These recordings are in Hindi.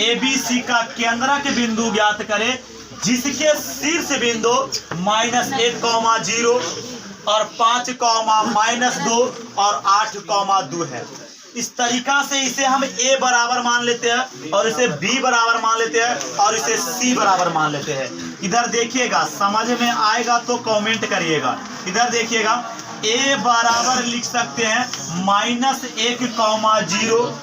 ABC का केंद्रक बिंदु ज्ञात करें जिसके शीर्ष बिंदु -1,0 और 5,-2 और 8,2 है। इस तरीका से इसे हम A बराबर मान लेते हैं और इसे B बराबर मान लेते हैं और इसे C बराबर मान लेते हैं। इधर देखिएगा, समझ में आएगा तो कमेंट करिएगा। इधर देखिएगा, A बराबर लिख सकते हैं -1,0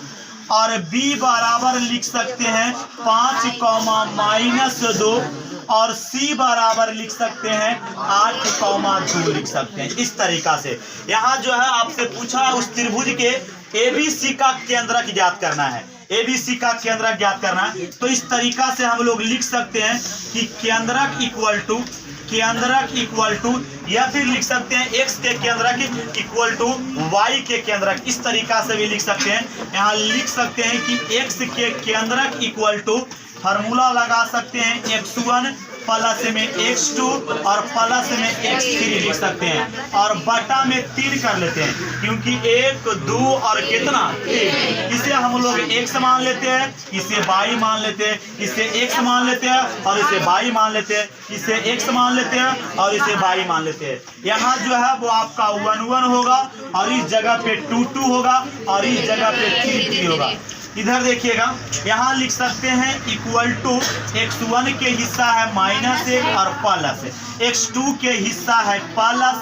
और B बराबर लिख सकते हैं 5,-2 और C बराबर लिख सकते हैं 8,2 लिख सकते हैं। इस तरीका से यहाँ जो है आपसे पूछा उस त्रिभुज के ABC का केंद्रक ज्ञात करना है। ABC का केंद्रक ज्ञात करना है तो इस तरीका से हम लोग लिख सकते हैं कि केंद्रक इक्वल टू या फिर लिख सकते हैं x के केंद्रक इक्वल टू y के केंद्रक। इस तरीका से भी लिख सकते हैं। यहाँ लिख सकते हैं कि x के केंद्रक इक्वल टू फार्मूला लगा सकते हैं x1 प्लस में x2 और प्लस में x3 लिख सकते हैं और बटा में 3 कर लेते हैं क्योंकि 1, 2 और कितना 3। इसे हम लोग x मान लेते हैं, इसे y मान लेते हैं, इसे x मान लेते हैं और इसे y मान लेते हैं, इसे x मान लेते हैं और इसे y मान लेते हैं। यहाँ जो है वो आपका 1, 1 होगा और इस जगह पे 2, 2 होगा और इस जगह पे 3, 3 होगा। इधर देखिएगा, यहाँ लिख सकते हैं इक्वल टू x1 के हिस्सा है -1 और प्लस, x2 के हिस्सा है प्लस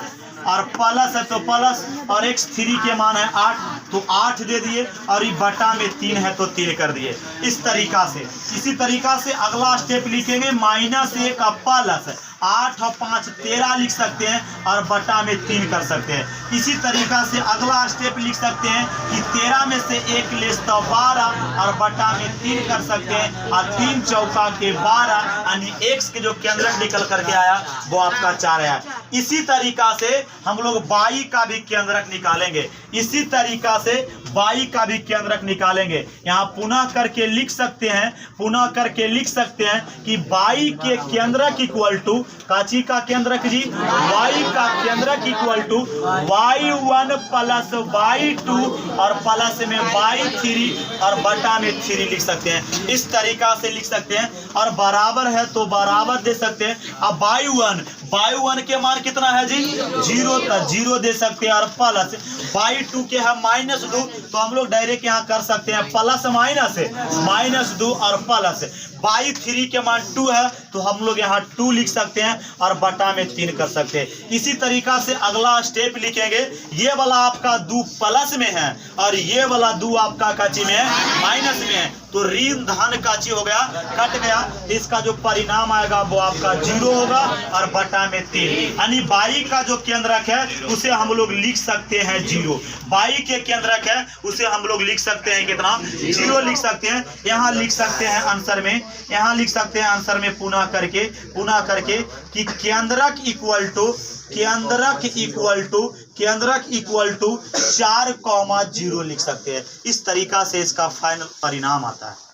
और प्लस है तो प्लस और x3 के मान है 8 तो 8 दे दिए और ये बटा में 3 है तो 3 कर दिए। इस तरीका से इसी तरीका से अगला स्टेप लिखेंगे -1 का प्लस 8 और 5 13 लिख सकते हैं और बटा में 3 कर सकते हैं। इसी तरीका से अगला स्टेप लिख सकते हैं कि 13 में से 1 लेस तो 12 और बटा में 3 कर सकते हैं और 3 चौका के 12 यानी x के जो केंद्रक निकल करके आया वो आपका 4 आया। इसी तरीका से हम लोग y का भी केंद्रक निकालेंगे। इसी तरीका से y का भी केंद्रक निकालेंगे। यहाँ पुनः करके लिख सकते हैं कि y के केंद्रक इक्वल टू काची का केंद्रक जी y का केंद्रक equal to y1 plus y2 और प्लस में y3 और बटा में 3 लिख सकते हैं। इस तरीका से लिख सकते हैं और बराबर है तो बराबर दे सकते हैं। अब y1 के मान कितना है जी 0 तक 0 दे सकते हैं और प्लस y2 के है -2 तो हम लोग डायरेक्ट यहाँ कर सकते हैं -2 और प्लस y3 के मान 2 है तो हम लोग यहाँ 2 लिख सकते हैं और बटा में 3 कर सकते हैं। इसी तरीका से अगला स्टेप लिखेंगे, ये वाला आपका 2 प्लस में है और ये वाला 2 आपका काची में है माइनस में है तो ऋण धन काची हो गया कट गया। इसका जो परिणाम आएगा वो आपका 0 होगा और बटा में 3 यानी y का जो केंद्रक है उसे हम लोग लिख सकते हैं 0। y के केंद्रक है उसे हम लोग लिख सकते हैं कितना 0 लिख सकते हैं। यहाँ लिख सकते हैं आंसर में पुनः करके कि केंद्रक इक्वल टू 4,0 लिख सकते हैं। इस तरीका से इसका फाइनल परिणाम आता है।